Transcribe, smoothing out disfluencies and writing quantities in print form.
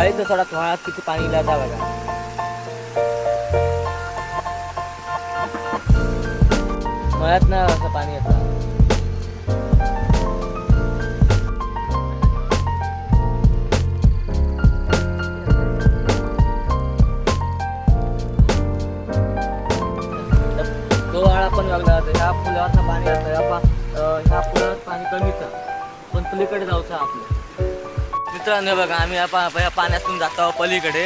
हळीचं थोडा थोडा किती पाणी जाता बघा. मळ्यात ना असं पाणी येतं. तो वाळा पण लागला होता. ह्या पुलावरचं पाणी असतं ह्या पुलावर पाणी कमीच पण पलीकडे जाऊचं आपलं. मित्रांनो बघा आम्ही या पाण्यातून जातो पलीकडे.